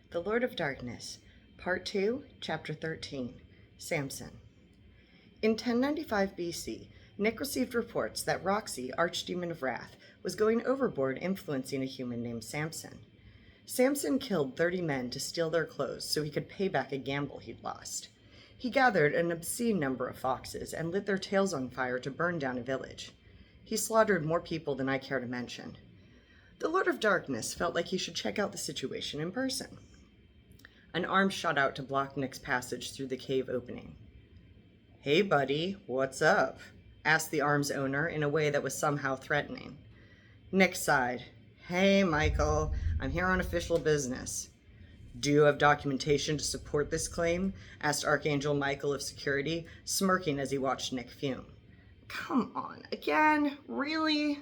The Lord of Darkness, Part 2, Chapter 13, Samson. In 1095 BC, Nick received reports that Roxy, Archdemon of Wrath, was going overboard influencing a human named Samson. Samson killed 30 men to steal their clothes so he could pay back a gamble he'd lost. He gathered an obscene number of foxes and lit their tails on fire to burn down a village. He slaughtered more people than I care to mention. The Lord of Darkness felt like he should check out the situation in person. An arm shot out to block Nick's passage through the cave opening. "Hey, buddy, what's up?" asked the arm's owner in a way that was somehow threatening. Nick sighed. "Hey, Michael, I'm here on official business." "Do you have documentation to support this claim?" asked Archangel Michael of Security, smirking as he watched Nick fume. "Come on, again? Really?"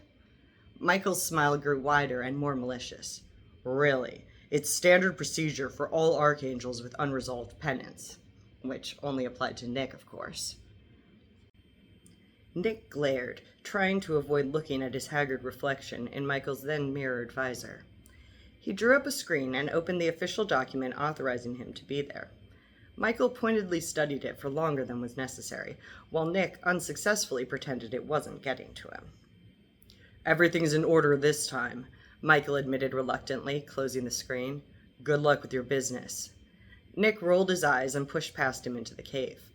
Michael's smile grew wider and more malicious. "Really? It's standard procedure for all archangels with unresolved penance." Which only applied to Nick, of course. Nick glared, trying to avoid looking at his haggard reflection in Michael's then mirrored visor. He drew up a screen and opened the official document authorizing him to be there. Michael pointedly studied it for longer than was necessary, while Nick unsuccessfully pretended it wasn't getting to him. "Everything's in order this time," Michael admitted reluctantly, closing the screen. "Good luck with your business." Nick rolled his eyes and pushed past him into the cave.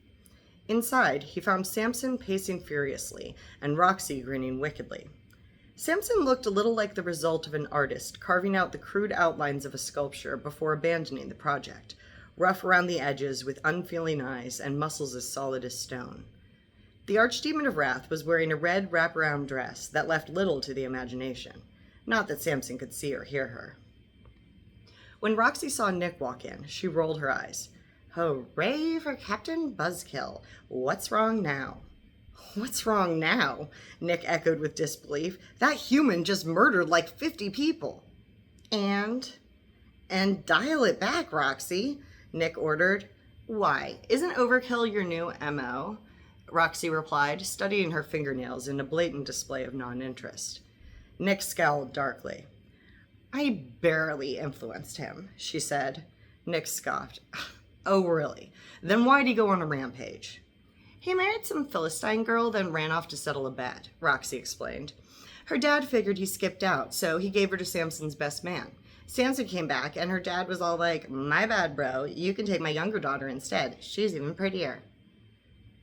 Inside, he found Samson pacing furiously and Roxy grinning wickedly. Samson looked a little like the result of an artist carving out the crude outlines of a sculpture before abandoning the project, rough around the edges with unfeeling eyes and muscles as solid as stone. The Archdemon of Wrath was wearing a red wraparound dress that left little to the imagination. Not that Samson could see or hear her. When Roxy saw Nick walk in, she rolled her eyes. "Hooray for Captain Buzzkill. What's wrong now?" "What's wrong now?" Nick echoed with disbelief. "That human just murdered like 50 people. And dial it back, Roxy," Nick ordered. "Why, isn't overkill your new MO?" Roxy replied, studying her fingernails in a blatant display of non-interest. Nick scowled darkly. "I barely influenced him," she said. Nick scoffed. "Oh, really? Then why'd he go on a rampage?" "He married some Philistine girl, then ran off to settle a bet," Roxy explained. "Her dad figured he skipped out, so he gave her to Samson's best man. Samson came back, and her dad was all like, 'My bad, bro. You can take my younger daughter instead. She's even prettier.'"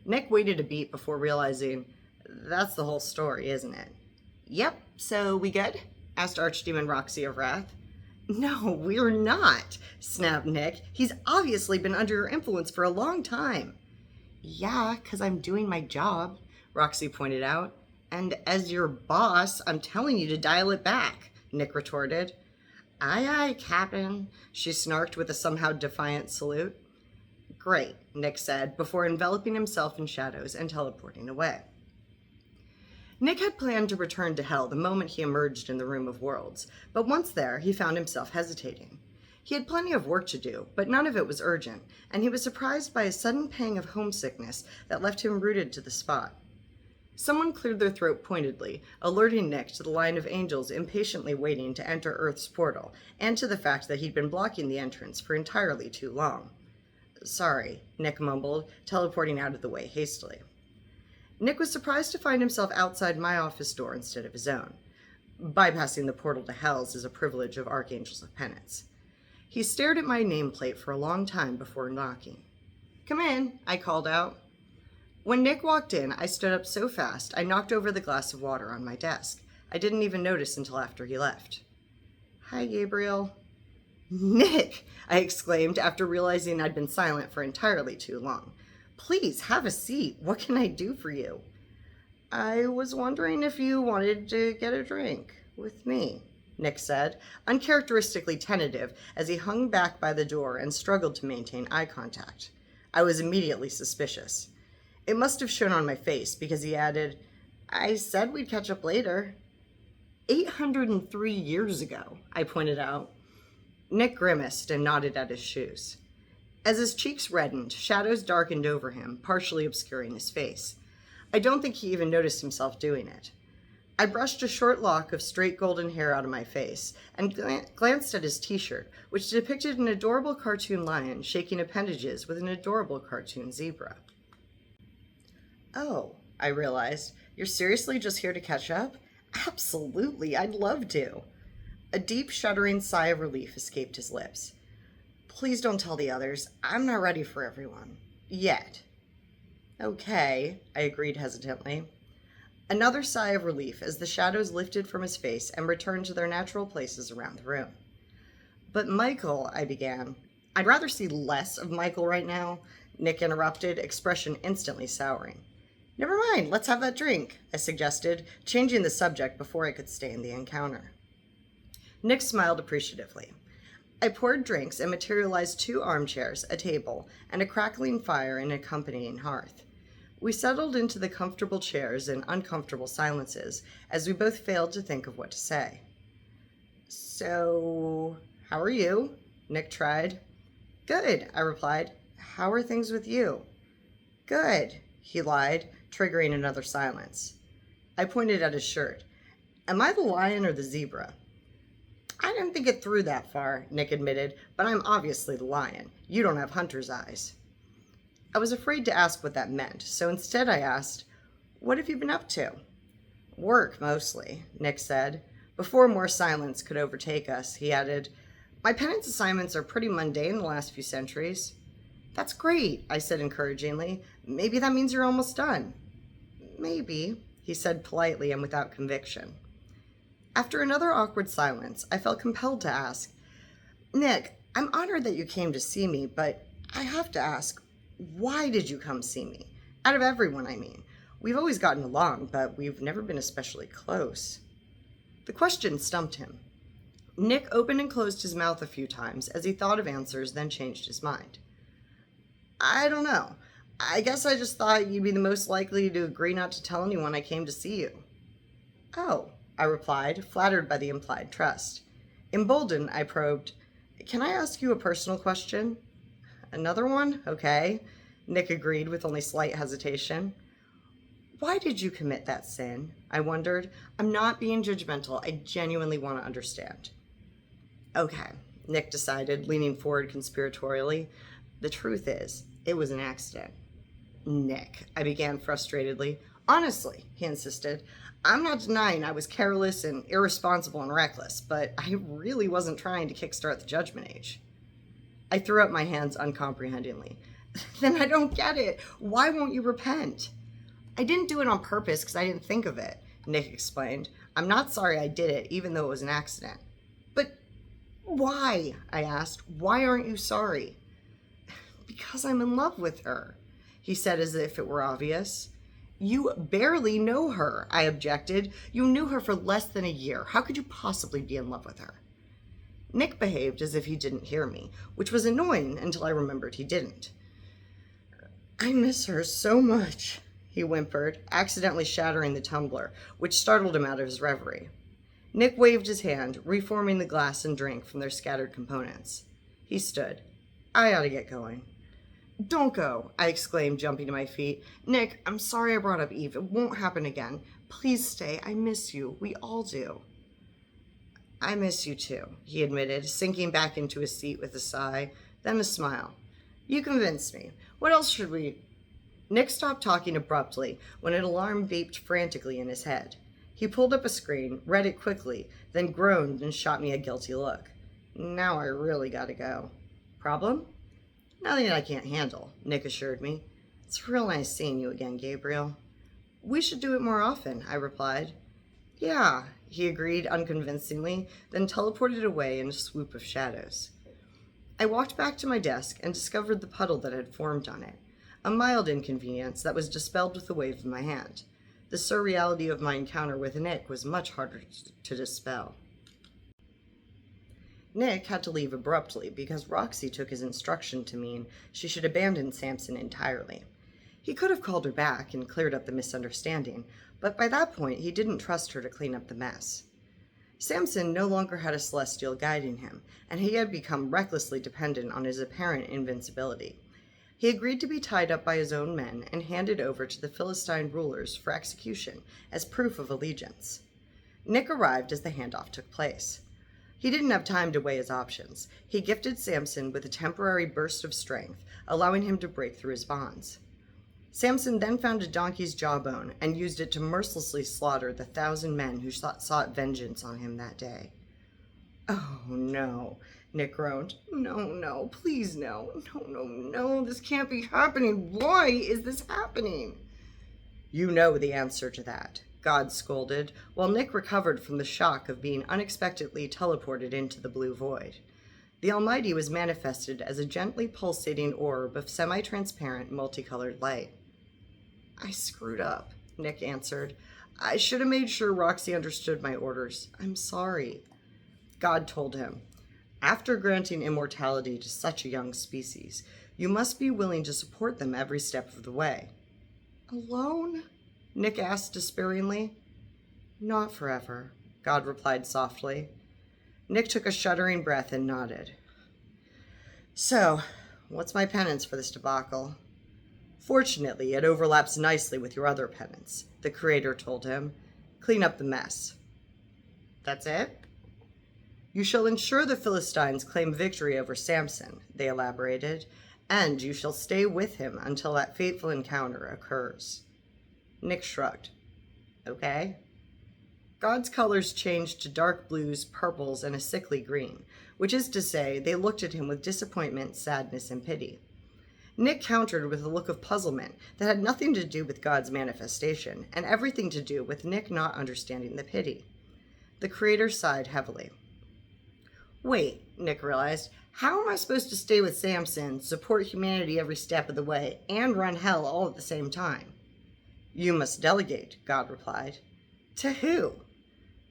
Nick waited a beat before realizing, that's the whole story, isn't it? "Yep, so we good?" asked Archdemon Roxy of Wrath. "No, we're not," snapped Nick. "He's obviously been under your influence for a long time." "Yeah, 'cause I'm doing my job," Roxy pointed out. "And as your boss, I'm telling you to dial it back," Nick retorted. "Aye, aye, Captain," she snarked with a somehow defiant salute. "Great," Nick said, before enveloping himself in shadows and teleporting away. Nick had planned to return to Hell the moment he emerged in the Room of Worlds, but once there, he found himself hesitating. He had plenty of work to do, but none of it was urgent, and he was surprised by a sudden pang of homesickness that left him rooted to the spot. Someone cleared their throat pointedly, alerting Nick to the line of angels impatiently waiting to enter Earth's portal, and to the fact that he'd been blocking the entrance for entirely too long. "Sorry," Nick mumbled, teleporting out of the way hastily. Nick was surprised to find himself outside my office door instead of his own. Bypassing the portal to Hell's is a privilege of Archangels of Penance. He stared at my nameplate for a long time before knocking. "Come in," I called out. When Nick walked in, I stood up so fast I knocked over the glass of water on my desk. I didn't even notice until after he left. "Hi, Gabriel." "Nick!" I exclaimed after realizing I'd been silent for entirely too long. "Please, have a seat. What can I do for you?" "I was wondering if you wanted to get a drink with me," Nick said, uncharacteristically tentative as he hung back by the door and struggled to maintain eye contact. I was immediately suspicious. It must have shown on my face because he added, "I said we'd catch up later." 803 years ago, I pointed out. Nick grimaced and nodded at his shoes. As his cheeks reddened, shadows darkened over him, partially obscuring his face. I don't think he even noticed himself doing it. I brushed a short lock of straight golden hair out of my face and glanced at his t-shirt, which depicted an adorable cartoon lion shaking appendages with an adorable cartoon zebra. Oh, I realized, you're seriously just here to catch up? Absolutely, I'd love to. A deep, shuddering sigh of relief escaped his lips. Please don't tell the others. I'm not ready for everyone. Yet. Okay, I agreed hesitantly. Another sigh of relief as the shadows lifted from his face and returned to their natural places around the room. But Michael, I began. I'd rather see less of Michael right now, Nick interrupted, expression instantly souring. Never mind, let's have that drink, I suggested, changing the subject before I could stay in the encounter. Nick smiled appreciatively. I poured drinks and materialized 2 armchairs, a table, and a crackling fire and accompanying hearth. We settled into the comfortable chairs and uncomfortable silences as we both failed to think of what to say. So, how are you? Nick tried. Good, I replied. How are things with you? Good, he lied, triggering another silence. I pointed at his shirt. Am I the lion or the zebra? I didn't think it through that far, Nick admitted, but I'm obviously the lion. You don't have hunter's eyes. I was afraid to ask what that meant, so instead I asked, What have you been up to? Work, mostly, Nick said. Before more silence could overtake us, he added, My penance assignments are pretty mundane the last few centuries. That's great, I said encouragingly. Maybe that means you're almost done. Maybe, he said politely and without conviction. After another awkward silence, I felt compelled to ask, Nick, I'm honored that you came to see me, but I have to ask, why did you come see me? Out of everyone, I mean. We've always gotten along, but we've never been especially close. The question stumped him. Nick opened and closed his mouth a few times as he thought of answers, then changed his mind. I don't know. I guess I just thought you'd be the most likely to agree not to tell anyone I came to see you. Oh, I replied, flattered by the implied trust. Emboldened, I probed, Can I ask you a personal question? Another one? Okay, Nick agreed with only slight hesitation. Why did you commit that sin? I wondered. I'm not being judgmental. I genuinely want to understand. Okay, Nick decided, leaning forward conspiratorially. The truth is, it was an accident. Nick, I began frustratedly. Honestly, he insisted, I'm not denying I was careless and irresponsible and reckless, but I really wasn't trying to kickstart the Judgment Age. I threw up my hands uncomprehendingly. Then I don't get it. Why won't you repent? I didn't do it on purpose because I didn't think of it, Nick explained. I'm not sorry I did it, even though it was an accident. But why? I asked. Why aren't you sorry? Because I'm in love with her, he said as if it were obvious. You barely know her, I objected. You knew her for less than a year. How could you possibly be in love with her? Nick behaved as if he didn't hear me, which was annoying until I remembered he didn't. I miss her so much, he whimpered, accidentally shattering the tumbler, which startled him out of his reverie. Nick waved his hand, reforming the glass and drink from their scattered components. He stood. I ought to get going. Don't go, I exclaimed, jumping to my feet. Nick, I'm sorry I brought up Eve. It won't happen again. Please stay. I miss you. We all do. I miss you too, he admitted, sinking back into his seat with a sigh, then a smile. You convinced me. What else should we... Nick stopped talking abruptly when an alarm beeped frantically in his head. He pulled up a screen, read it quickly, then groaned and shot me a guilty look. Now I really gotta go. Problem? Nothing I can't handle, Nick assured me. It's real nice seeing you again, Gabriel. We should do it more often, I replied. Yeah, he agreed unconvincingly, then teleported away in a swoop of shadows. I walked back to my desk and discovered the puddle that had formed on it, a mild inconvenience that was dispelled with a wave of my hand. The surreality of my encounter with Nick was much harder to dispel. Nick had to leave abruptly because Roxy took his instruction to mean she should abandon Samson entirely. He could have called her back and cleared up the misunderstanding, but by that point he didn't trust her to clean up the mess. Samson no longer had a celestial guiding him, and he had become recklessly dependent on his apparent invincibility. He agreed to be tied up by his own men and handed over to the Philistine rulers for execution as proof of allegiance. Nick arrived as the handoff took place. He didn't have time to weigh his options. He gifted Samson with a temporary burst of strength, allowing him to break through his bonds. Samson then found a donkey's jawbone and used it to mercilessly slaughter the 1,000 men who sought vengeance on him that day. "Oh, no," Nick groaned. "No, please no. No, this can't be happening. Why is this happening?" "You know the answer to that," God scolded, while Nick recovered from the shock of being unexpectedly teleported into the blue void. The Almighty was manifested as a gently pulsating orb of semi-transparent, multicolored light. "I screwed up," Nick answered. "I should have made sure Roxy understood my orders. I'm sorry." God told him, "After granting immortality to such a young species, you must be willing to support them every step of the way." "Alone?" Nick asked despairingly. "Not forever," God replied softly. Nick took a shuddering breath and nodded. "So, what's my penance for this debacle?" "Fortunately, it overlaps nicely with your other penance," the Creator told him. "Clean up the mess." "That's it?" "You shall ensure the Philistines claim victory over Samson," they elaborated, "and you shall stay with him until that fateful encounter occurs." Nick shrugged. "Okay." God's colors changed to dark blues, purples, and a sickly green, which is to say, they looked at him with disappointment, sadness, and pity. Nick countered with a look of puzzlement that had nothing to do with God's manifestation, and everything to do with Nick not understanding the pity. The Creator sighed heavily. "Wait," Nick realized, "how am I supposed to stay with Samson, support humanity every step of the way, and run hell all at the same time?" "You must delegate," God replied. "To who?"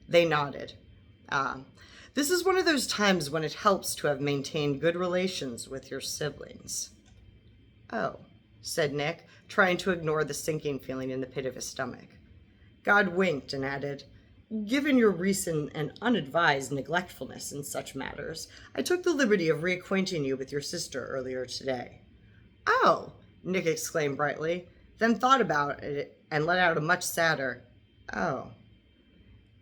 They nodded. This is one of those times when it helps to have maintained good relations with your siblings." "Oh," said Nick, trying to ignore the sinking feeling in the pit of his stomach. God winked and added, "Given your recent and unadvised neglectfulness in such matters, I took the liberty of reacquainting you with your sister earlier today." "Oh," Nick exclaimed brightly, then thought about it and let out a much sadder, "Oh."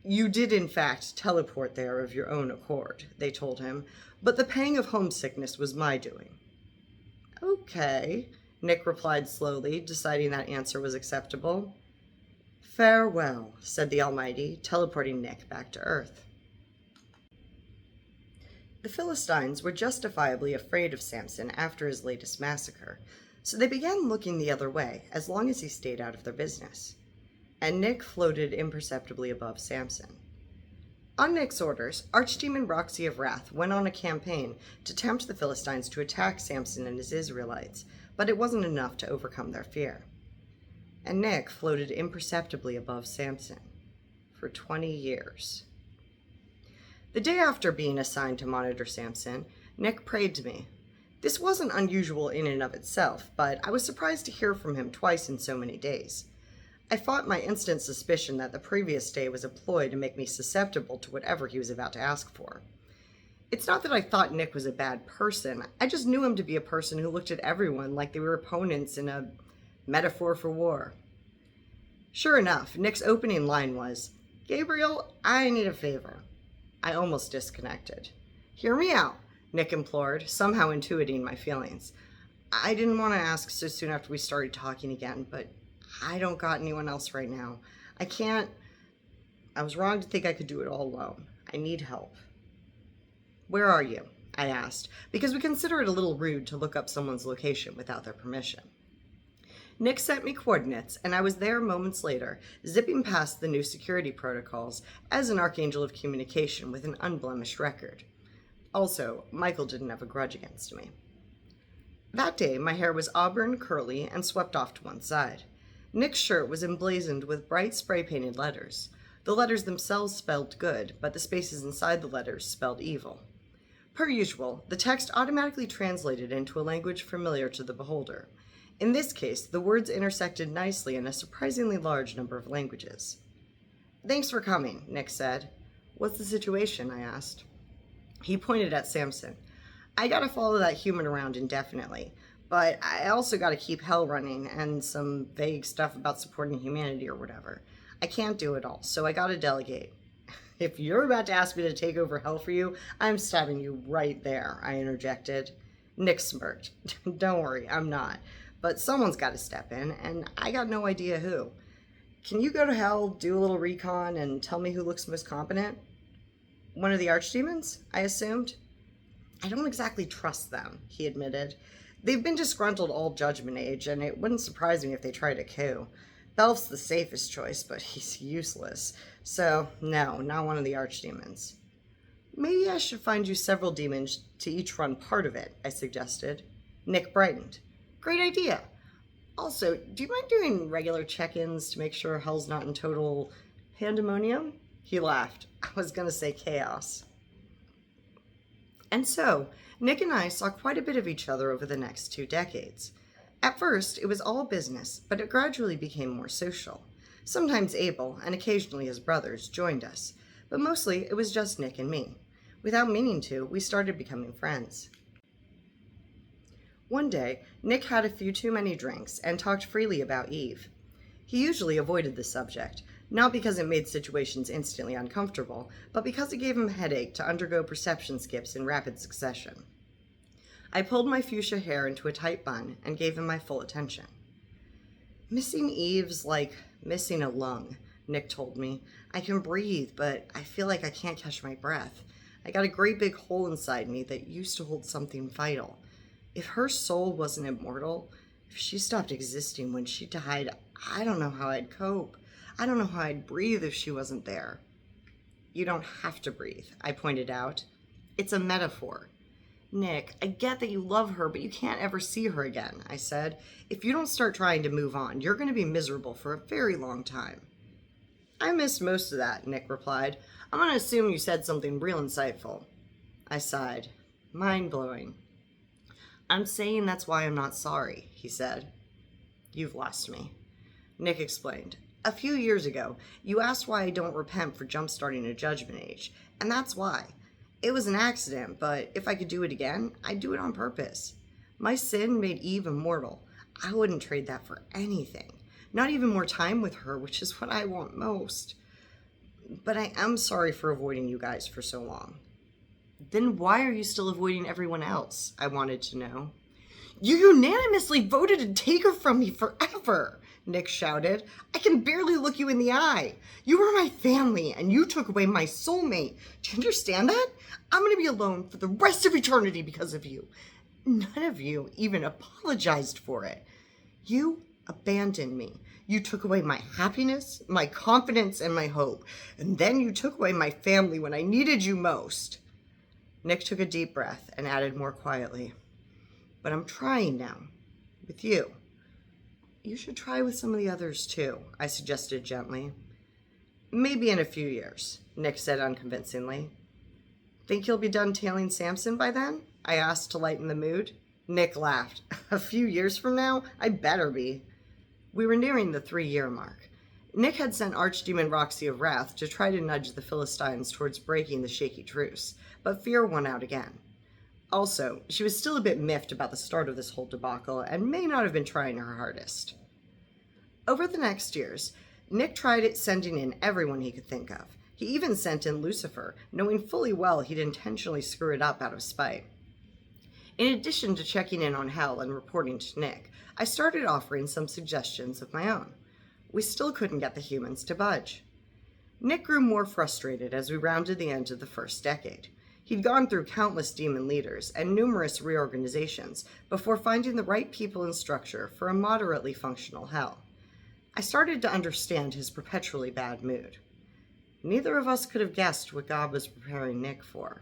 "You did, in fact, teleport there of your own accord," they told him, "but the pang of homesickness was my doing." "Okay," Nick replied slowly, deciding that answer was acceptable. "Farewell," said the Almighty, teleporting Nick back to Earth. The Philistines were justifiably afraid of Samson after his latest massacre, so they began looking the other way as long as he stayed out of their business. And Nick floated imperceptibly above Samson. On Nick's orders, Archdemon Roxy of Wrath went on a campaign to tempt the Philistines to attack Samson and his Israelites, but it wasn't enough to overcome their fear. And Nick floated imperceptibly above Samson for 20 years. The day after being assigned to monitor Samson, Nick prayed to me. This wasn't unusual in and of itself, but I was surprised to hear from him twice in so many days. I fought my instant suspicion that the previous day was a ploy to make me susceptible to whatever he was about to ask for. It's not that I thought Nick was a bad person, I just knew him to be a person who looked at everyone like they were opponents in a metaphor for war. Sure enough, Nick's opening line was, "Gabriel, I need a favor." I almost disconnected. "Hear me out," Nick implored, somehow intuiting my feelings. "I didn't want to ask so soon after we started talking again, but I don't got anyone else right now. I was wrong to think I could do it all alone. I need help." "Where are you?" I asked, because we consider it a little rude to look up someone's location without their permission. Nick sent me coordinates, and I was there moments later, zipping past the new security protocols as an archangel of communication with an unblemished record. Also, Michael didn't have a grudge against me. That day, my hair was auburn, curly, and swept off to one side. Nick's shirt was emblazoned with bright spray-painted letters. The letters themselves spelled good, but the spaces inside the letters spelled evil. Per usual, the text automatically translated into a language familiar to the beholder. In this case, the words intersected nicely in a surprisingly large number of languages. "Thanks for coming," Nick said. "What's the situation?" I asked. He pointed at Samson. "I gotta follow that human around indefinitely, but I also gotta keep hell running and some vague stuff about supporting humanity or whatever. I can't do it all, so I gotta delegate. If you're about to ask me to take over hell for you, I'm stabbing you right there, I interjected. Nick smirked. Don't worry, I'm not. But someone's got to step in, and I got no idea who. Can you go to hell, do a little recon, and tell me who looks most competent? One of the archdemons, I assumed. I don't exactly trust them, he admitted. They've been disgruntled all Judgment Age, and it wouldn't surprise me if they tried a coup. Belf's the safest choice, but he's useless. So, no, not one of the archdemons. Maybe I should find you several demons to each run part of it, I suggested. Nick brightened. Great idea. Also, do you mind doing regular check-ins to make sure hell's not in total pandemonium? He laughed. I was going to say chaos. And so, Nick and I saw quite a bit of each other over the next 2 decades. At first, it was all business, but it gradually became more social. Sometimes Abel, and occasionally his brothers, joined us, but mostly it was just Nick and me. Without meaning to, we started becoming friends. One day, Nick had a few too many drinks and talked freely about Eve. He usually avoided the subject, not because it made situations instantly uncomfortable, but because it gave him a headache to undergo perception skips in rapid succession. I pulled my fuchsia hair into a tight bun and gave him my full attention. Missing Eve's like missing a lung, Nick told me. I can breathe, but I feel like I can't catch my breath. I got a great big hole inside me that used to hold something vital. If her soul wasn't immortal, if she stopped existing when she died, I don't know how I'd cope. I don't know how I'd breathe if she wasn't there. You don't have to breathe, I pointed out. It's a metaphor. Nick, I get that you love her, but you can't ever see her again, I said. If you don't start trying to move on, you're going to be miserable for a very long time. I missed most of that, Nick replied. I'm going to assume you said something real insightful. I sighed. Mind-blowing. I'm saying that's why I'm not sorry, he said. You've lost me. Nick explained. A few years ago, you asked why I don't repent for jump-starting a Judgment Age, and that's why. It was an accident, but if I could do it again, I'd do it on purpose. My sin made Eve immortal. I wouldn't trade that for anything. Not even more time with her, which is what I want most. But I am sorry for avoiding you guys for so long. Then why are you still avoiding everyone else? I wanted to know. You unanimously voted to take her from me forever, Nick shouted. I can barely look you in the eye. You were my family, and you took away my soulmate. Do you understand that? I'm going to be alone for the rest of eternity because of you. None of you even apologized for it. You abandoned me. You took away my happiness, my confidence, and my hope. And then you took away my family when I needed you most. Nick took a deep breath and added more quietly, but I'm trying now, with you. You should try with some of the others too, I suggested gently. Maybe in a few years, Nick said unconvincingly. Think you'll be done tailing Samson by then? I asked to lighten the mood. Nick laughed. A few years from now? I better be. We were nearing the 3-year mark. Nick had sent Archdemon Roxy of Wrath to try to nudge the Philistines towards breaking the shaky truce, but fear won out again. Also, she was still a bit miffed about the start of this whole debacle and may not have been trying her hardest. Over the next years, Nick tried sending in everyone he could think of. He even sent in Lucifer, knowing fully well he'd intentionally screw it up out of spite. In addition to checking in on Hell and reporting to Nick, I started offering some suggestions of my own. We still couldn't get the humans to budge. Nick grew more frustrated as we rounded the end of the first decade. He'd gone through countless demon leaders and numerous reorganizations before finding the right people and structure for a moderately functional hell. I started to understand his perpetually bad mood. Neither of us could have guessed what God was preparing Nick for.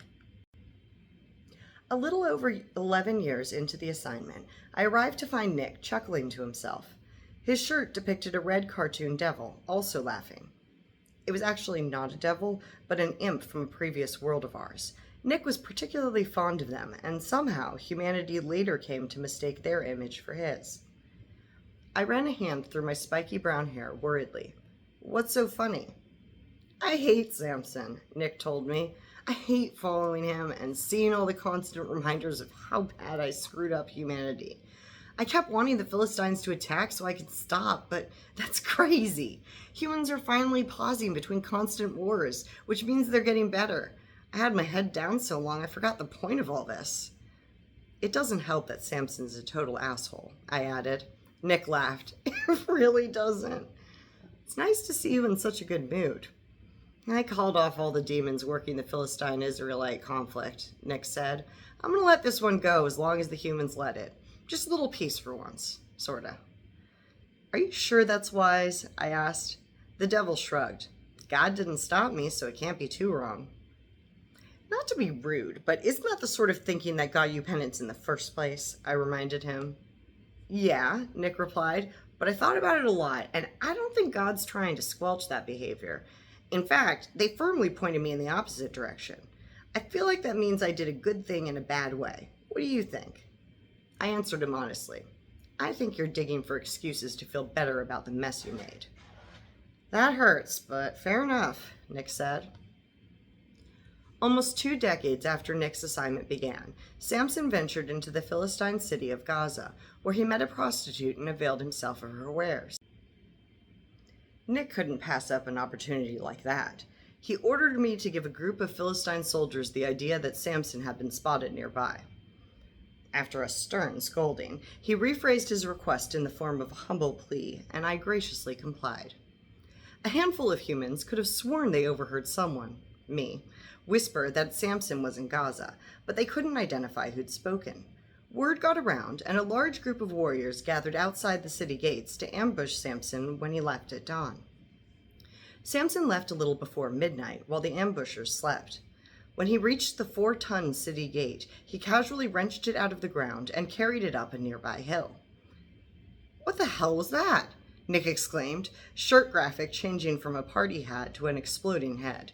A little over 11 years into the assignment, I arrived to find Nick chuckling to himself. His shirt depicted a red cartoon devil, also laughing. It was actually not a devil, but an imp from a previous world of ours. Nick was particularly fond of them, and somehow humanity later came to mistake their image for his. I ran a hand through my spiky brown hair worriedly. What's so funny? I hate Samson, Nick told me. I hate following him and seeing all the constant reminders of how bad I screwed up humanity. I kept wanting the Philistines to attack so I could stop, but that's crazy. Humans are finally pausing between constant wars, which means they're getting better. I had my head down so long I forgot the point of all this. It doesn't help that Samson's a total asshole, I added. Nick laughed. It really doesn't. It's nice to see you in such a good mood. I called off all the demons working the Philistine-Israelite conflict, Nick said. I'm going to let this one go as long as the humans let it. Just a little peace for once, sorta. Are you sure that's wise? I asked. The devil shrugged. God didn't stop me, so it can't be too wrong. Not to be rude, but isn't that the sort of thinking that got you penance in the first place? I reminded him. Yeah, Nick replied, but I thought about it a lot, and I don't think God's trying to squelch that behavior. In fact, they firmly pointed me in the opposite direction. I feel like that means I did a good thing in a bad way. What do you think? I answered him honestly. I think you're digging for excuses to feel better about the mess you made. That hurts, but fair enough, Nick said. Almost 2 decades after Nick's assignment began, Samson ventured into the Philistine city of Gaza, where he met a prostitute and availed himself of her wares. Nick couldn't pass up an opportunity like that. He ordered me to give a group of Philistine soldiers the idea that Samson had been spotted nearby. After a stern scolding, he rephrased his request in the form of a humble plea, and I graciously complied. A handful of humans could have sworn they overheard someone, me, whisper that Samson was in Gaza, but they couldn't identify who'd spoken. Word got around, and a large group of warriors gathered outside the city gates to ambush Samson when he left at dawn. Samson left a little before midnight while the ambushers slept. When he reached the 4-ton city gate, he casually wrenched it out of the ground and carried it up a nearby hill. What the hell was that? Nick exclaimed, shirt graphic changing from a party hat to an exploding head.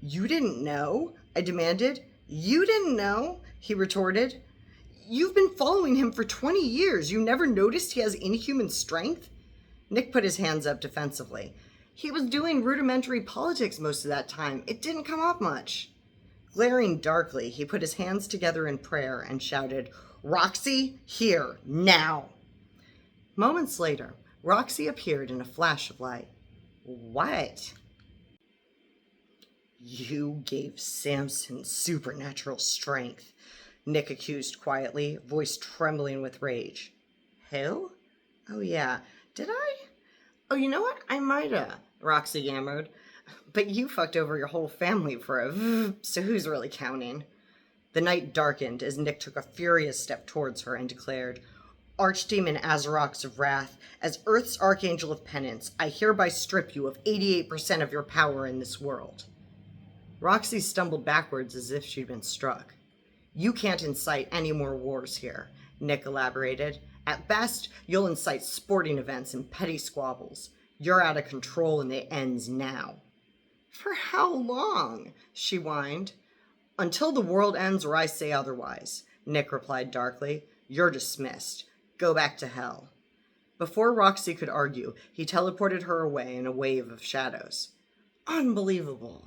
You didn't know? I demanded. You didn't know? He retorted. You've been following him for 20 years. You never noticed he has inhuman strength? Nick put his hands up defensively. He was doing rudimentary politics most of that time. It didn't come up much. Glaring darkly, he put his hands together in prayer and shouted, Roxy, here, now. Moments later, Roxy appeared in a flash of light. What? You gave Samson supernatural strength, Nick accused quietly, voice trembling with rage. Who? Oh yeah, did I? Oh, you know what? I mighta, Roxy yammered. But you fucked over your whole family for so who's really counting? The night darkened as Nick took a furious step towards her and declared, Archdemon Azarox of Wrath, as Earth's Archangel of Penance, I hereby strip you of 88% of your power in this world. Roxy stumbled backwards as if she'd been struck. You can't incite any more wars here, Nick elaborated. At best, you'll incite sporting events and petty squabbles. You're out of control and it ends now. For how long? She whined. Until the world ends or I say otherwise, Nick replied darkly. You're dismissed. Go back to hell. Before Roxy could argue, he teleported her away in a wave of shadows. Unbelievable.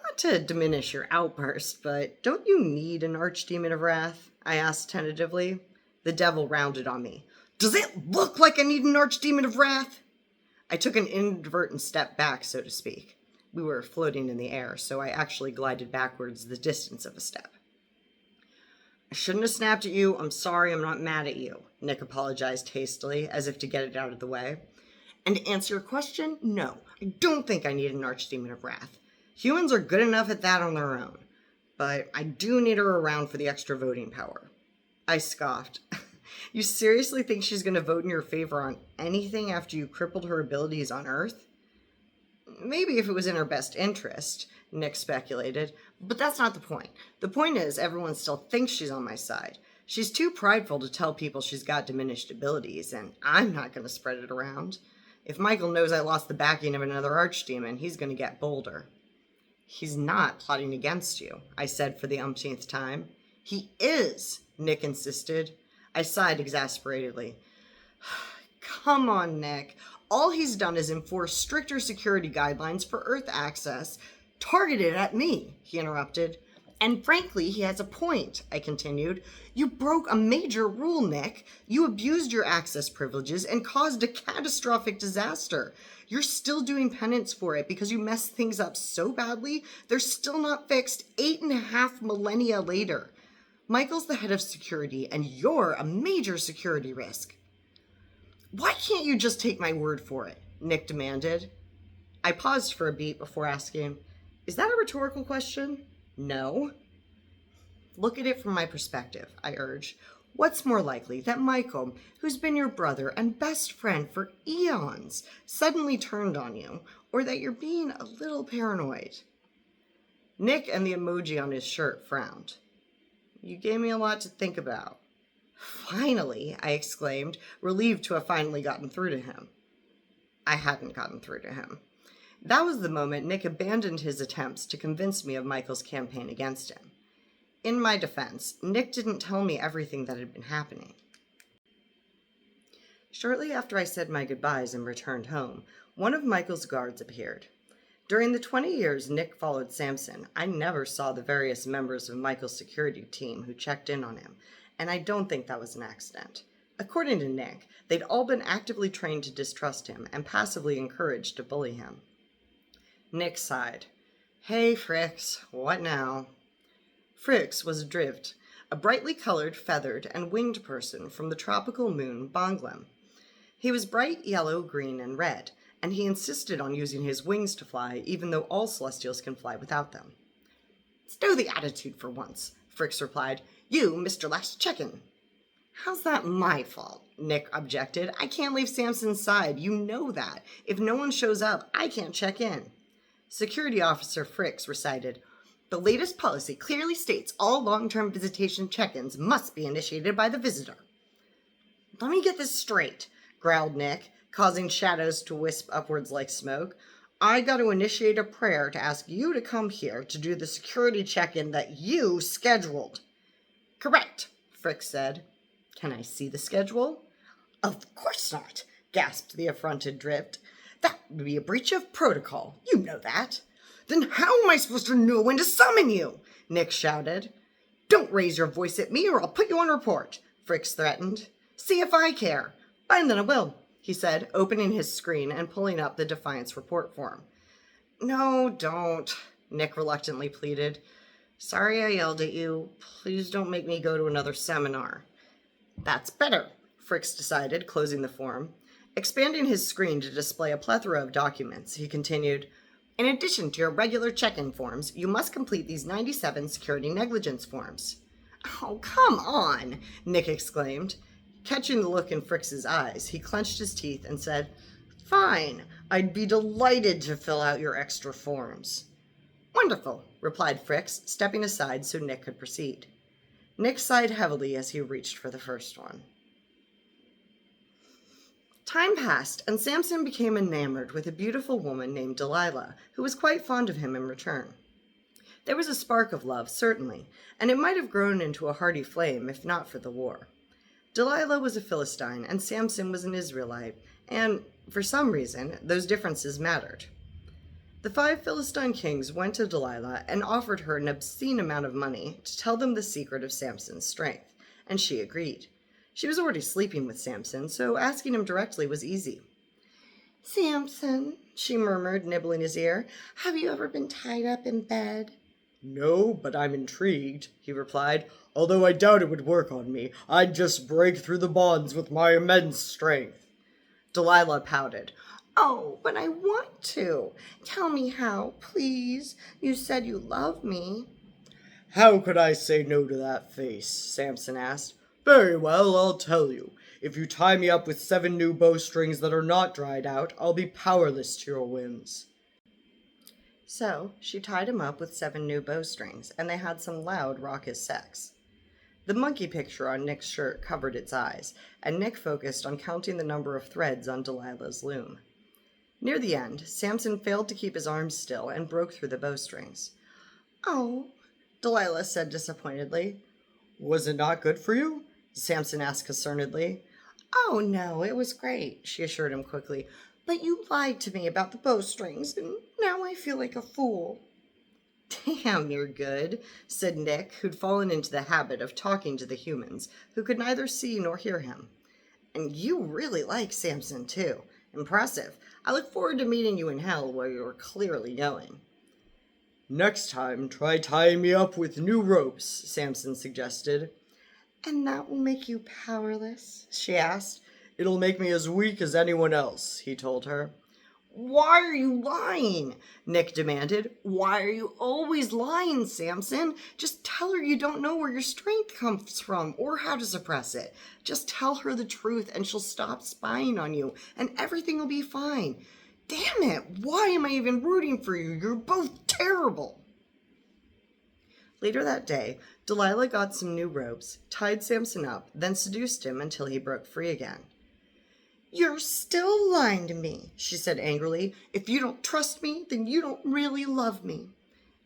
Not to diminish your outburst, but don't you need an Archdemon of Wrath? I asked tentatively. The devil rounded on me. Does it look like I need an Archdemon of Wrath? I took an inadvertent step back, so to speak. We were floating in the air, so I actually glided backwards the distance of a step. I shouldn't have snapped at you. I'm sorry, I'm not mad at you, Nick apologized hastily, as if to get it out of the way. And to answer your question, no, I don't think I need an Archdemon of Wrath. Humans are good enough at that on their own, but I do need her around for the extra voting power. I scoffed. You seriously think she's going to vote in your favor on anything after you crippled her abilities on Earth? Maybe if it was in her best interest, Nick speculated, but that's not the point. The point is everyone still thinks she's on my side. She's too prideful to tell people she's got diminished abilities, and I'm not going to spread it around. If Michael knows I lost the backing of another archdemon, he's going to get bolder. He's not plotting against you, I said for the umpteenth time. He is, Nick insisted. I sighed exasperatedly. Come on, Nick. All he's done is enforce stricter security guidelines for Earth access, targeted at me, he interrupted. And frankly, he has a point, I continued. You broke a major rule, Nick. You abused your access privileges and caused a catastrophic disaster. You're still doing penance for it because you messed things up so badly, they're still not fixed 8.5 millennia later. Michael's the head of security, and you're a major security risk. Why can't you just take my word for it? Nick demanded. I paused for a beat before asking, is that a rhetorical question? No. Look at it from my perspective, I urged. What's more likely, that Michael, who's been your brother and best friend for eons, suddenly turned on you, or that you're being a little paranoid? Nick and the emoji on his shirt frowned. You gave me a lot to think about. Finally, I exclaimed, relieved to have finally gotten through to him. I hadn't gotten through to him. That was the moment Nick abandoned his attempts to convince me of Michael's campaign against him. In my defense, Nick didn't tell me everything that had been happening. Shortly after I said my goodbyes and returned home, one of Michael's guards appeared. During the 20 years Nick followed Samson, I never saw the various members of Michael's security team who checked in on him, and I don't think that was an accident. According to Nick, they'd all been actively trained to distrust him and passively encouraged to bully him. Nick sighed. Hey, Fricks, what now? Fricks was Drift, a brightly colored, feathered, and winged person from the tropical moon Bonglem. He was bright yellow, green, and red, and he insisted on using his wings to fly, even though all Celestials can fly without them. Stow the attitude for once, Fricks replied. You, Mr. Last Check-in. How's that my fault? Nick objected. I can't leave Samson's side. You know that. If no one shows up, I can't check in. Security Officer Fricks recited, the latest policy clearly states all long-term visitation check-ins must be initiated by the visitor. Let me get this straight, growled Nick, causing shadows to wisp upwards like smoke. I got to initiate a prayer to ask you to come here to do the security check-in that you scheduled. Correct, Fricks said. Can I see the schedule? Of course not, gasped the affronted Drift. That would be a breach of protocol. You know that. Then how am I supposed to know when to summon you? Nick shouted. Don't raise your voice at me or I'll put you on report, Fricks threatened. See if I care. And then I will, he said, opening his screen and pulling up the Defiance report form. No, don't, Nick reluctantly pleaded. Sorry I yelled at you. Please don't make me go to another seminar. That's better, Fricks decided, closing the form. Expanding his screen to display a plethora of documents, he continued, in addition to your regular check-in forms, you must complete these 97 security negligence forms. Oh, come on, Nick exclaimed. Catching the look in Fricks's eyes, he clenched his teeth and said, Fine, I'd be delighted to fill out your extra forms. Wonderful, replied Fricks, stepping aside so Nick could proceed. Nick sighed heavily as he reached for the first one. Time passed, and Samson became enamored with a beautiful woman named Delilah, who was quite fond of him in return. There was a spark of love, certainly, and it might have grown into a hearty flame if not for the war. Delilah was a Philistine, and Samson was an Israelite, and, for some reason, those differences mattered. The 5 Philistine kings went to Delilah and offered her an obscene amount of money to tell them the secret of Samson's strength, and she agreed. She was already sleeping with Samson, so asking him directly was easy. Samson, she murmured, nibbling his ear, have you ever been tied up in bed? No, but I'm intrigued, he replied, although I doubt it would work on me. I'd just break through the bonds with my immense strength. Delilah pouted. Oh, but I want to. Tell me how, please. You said you love me. How could I say no to that face? Samson asked. Very well, I'll tell you. If you tie me up with 7 new bowstrings that are not dried out, I'll be powerless to your whims. So she tied him up with 7 new bowstrings, and they had some loud, raucous sex. The monkey picture on Nick's shirt covered its eyes, and Nick focused on counting the number of threads on Delilah's loom. Near the end, Samson failed to keep his arms still and broke through the bowstrings. Oh, Delilah said disappointedly. Was it not good for you? Samson asked concernedly. Oh, no, it was great, she assured him quickly. But you lied to me about the bowstrings, and now I feel like a fool. Damn, you're good, said Nick, who'd fallen into the habit of talking to the humans, who could neither see nor hear him. And you really like Samson, too. Impressive. I look forward to meeting you in hell, where you're clearly going. Next time, try tying me up with new ropes, Samson suggested. And that will make you powerless? She asked. It'll make me as weak as anyone else, he told her. Why are you lying? Nick demanded. Why are you always lying, Samson? Just tell her you don't know where your strength comes from or how to suppress it. Just tell her the truth and she'll stop spying on you and everything will be fine. Damn it, why am I even rooting for you? You're both terrible. Later that day, Delilah got some new ropes, tied Samson up, then seduced him until he broke free again. You're still lying to me, she said angrily. If you don't trust me, then you don't really love me.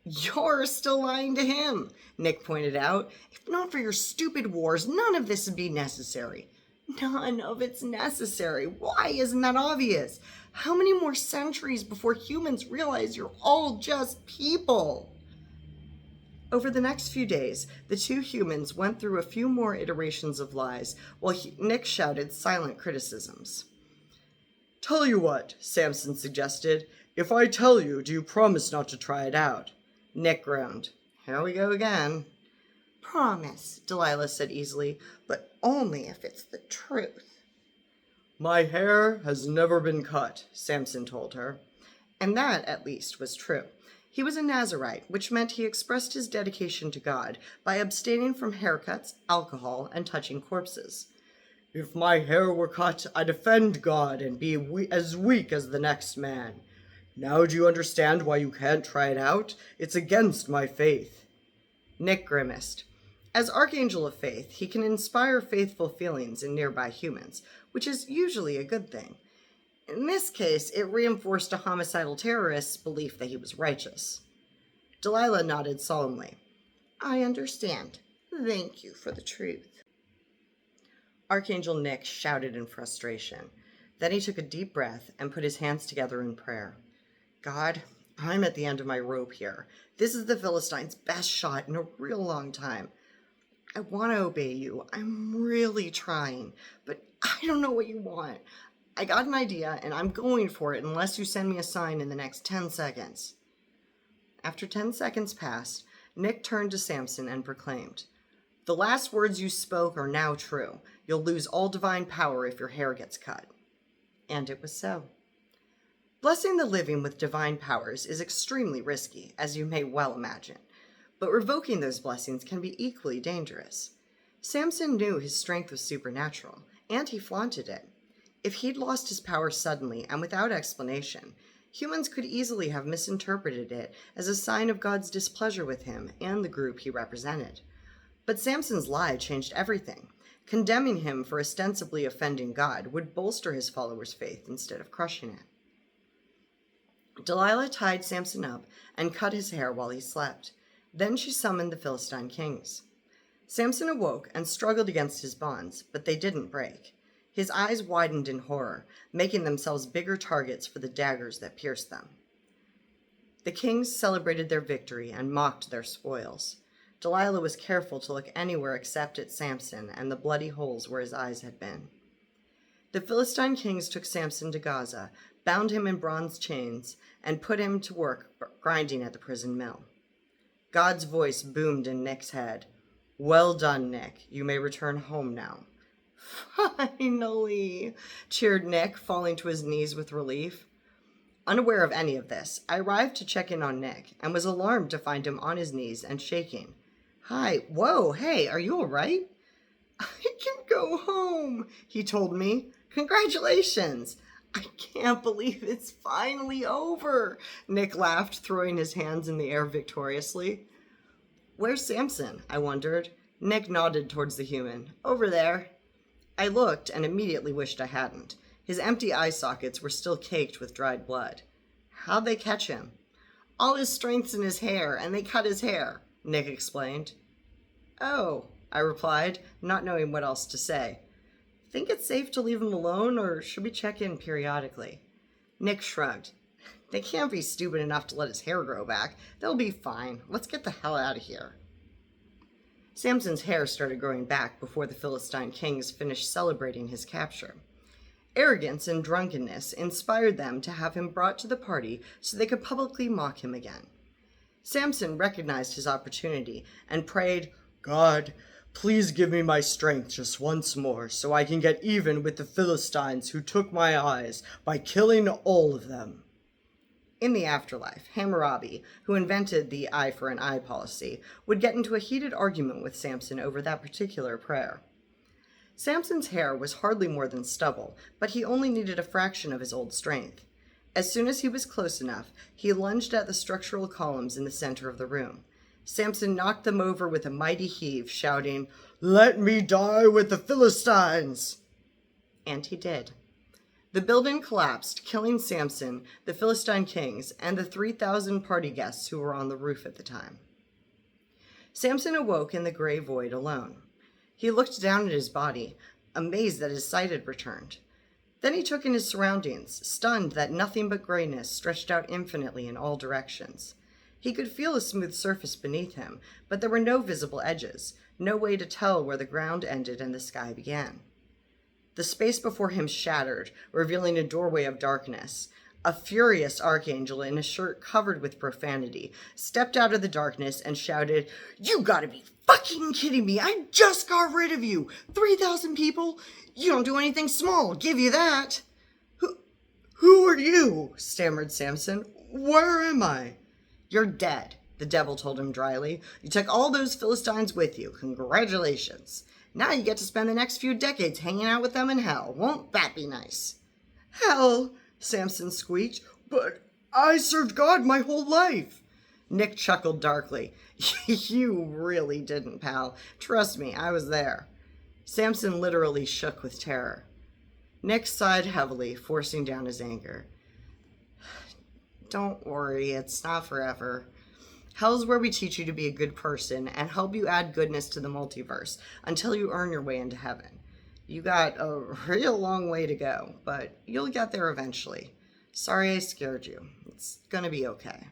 You're still lying to him, Nick pointed out. If not for your stupid wars, none of this would be necessary. None of it's necessary. Why isn't that obvious? How many more centuries before humans realize you're all just people? Over the next few days, the two humans went through a few more iterations of lies, while Nick shouted silent criticisms. Tell you what, Samson suggested. If I tell you, do you promise not to try it out? Nick groaned. Here we go again. Promise, Delilah said easily, but only if it's the truth. My hair has never been cut, Samson told her. And that, at least, was true. He was a Nazirite, which meant he expressed his dedication to God by abstaining from haircuts, alcohol, and touching corpses. If my hair were cut, I'd offend God and be as weak as the next man. Now do you understand why you can't try it out? It's against my faith. Nick grimaced. As Archangel of Faith, he can inspire faithful feelings in nearby humans, which is usually a good thing. In this case, it reinforced a homicidal terrorist's belief that he was righteous. Delilah nodded solemnly. I understand. Thank you for the truth. Archangel Nick shouted in frustration. Then he took a deep breath and put his hands together in prayer. God, I'm at the end of my rope here. This is the Philistines' best shot in a real long time. I want to obey you. I'm really trying, but I don't know what you want. I got an idea, and I'm going for it unless you send me a sign in the next 10 seconds. After 10 seconds passed, Nick turned to Samson and proclaimed, The last words you spoke are now true. You'll lose all divine power if your hair gets cut. And it was so. Blessing the living with divine powers is extremely risky, as you may well imagine. But revoking those blessings can be equally dangerous. Samson knew his strength was supernatural, and he flaunted it. If he'd lost his power suddenly and without explanation, humans could easily have misinterpreted it as a sign of God's displeasure with him and the group he represented. But Samson's lie changed everything. Condemning him for ostensibly offending God would bolster his followers' faith instead of crushing it. Delilah tied Samson up and cut his hair while he slept. Then she summoned the Philistine kings. Samson awoke and struggled against his bonds, but they didn't break. His eyes widened in horror, making themselves bigger targets for the daggers that pierced them. The kings celebrated their victory and mocked their spoils. Delilah was careful to look anywhere except at Samson and the bloody holes where his eyes had been. The Philistine kings took Samson to Gaza, bound him in bronze chains, and put him to work grinding at the prison mill. God's voice boomed in Nick's head. Well done, Nick. You may return home now. Finally, cheered Nick, falling to his knees with relief. Unaware of any of this, I arrived to check in on Nick and was alarmed to find him on his knees and shaking. Hi, whoa, hey, are you all right? I can go home, he told me. Congratulations. I can't believe it's finally over, Nick laughed, throwing his hands in the air victoriously. Where's Samson? I wondered. Nick nodded towards the human. Over there. I looked and immediately wished I hadn't. His empty eye sockets were still caked with dried blood. How'd they catch him? All his strength's in his hair, and they cut his hair, Nick explained. Oh, I replied, not knowing what else to say. Think it's safe to leave him alone, or should we check in periodically? Nick shrugged. They can't be stupid enough to let his hair grow back. They'll be fine. Let's get the hell out of here. Samson's hair started growing back before the Philistine kings finished celebrating his capture. Arrogance and drunkenness inspired them to have him brought to the party so they could publicly mock him again. Samson recognized his opportunity and prayed, "God, please give me my strength just once more so I can get even with the Philistines who took my eyes by killing all of them." In the afterlife, Hammurabi, who invented the eye for an eye policy, would get into a heated argument with Samson over that particular prayer. Samson's hair was hardly more than stubble, but he only needed a fraction of his old strength. As soon as he was close enough, he lunged at the structural columns in the center of the room. Samson knocked them over with a mighty heave, shouting, "Let me die with the Philistines!" And he did. The building collapsed, killing Samson, the Philistine kings, and the 3,000 party guests who were on the roof at the time. Samson awoke in the gray void alone. He looked down at his body, amazed that his sight had returned. Then he took in his surroundings, stunned that nothing but grayness stretched out infinitely in all directions. He could feel a smooth surface beneath him, but there were no visible edges, no way to tell where the ground ended and the sky began. The space before him shattered, revealing a doorway of darkness. A furious archangel in a shirt covered with profanity stepped out of the darkness and shouted, "You gotta be fucking kidding me! I just got rid of you! 3,000 people? You don't do anything small, I'll give you that!" Who are you?" stammered Samson. "Where am I?" "You're dead," the devil told him dryly. "You took all those Philistines with you. Congratulations. Now you get to spend the next few decades hanging out with them in hell. Won't that be nice?" "Hell," Samson squeaked, "but I served God my whole life." Nick chuckled darkly. "You really didn't, pal. Trust me, I was there." Samson literally shook with terror. Nick sighed heavily, forcing down his anger. "Don't worry, it's not forever. Hell's where we teach you to be a good person and help you add goodness to the multiverse until you earn your way into heaven. You got a real long way to go, but you'll get there eventually. Sorry I scared you. It's gonna be okay."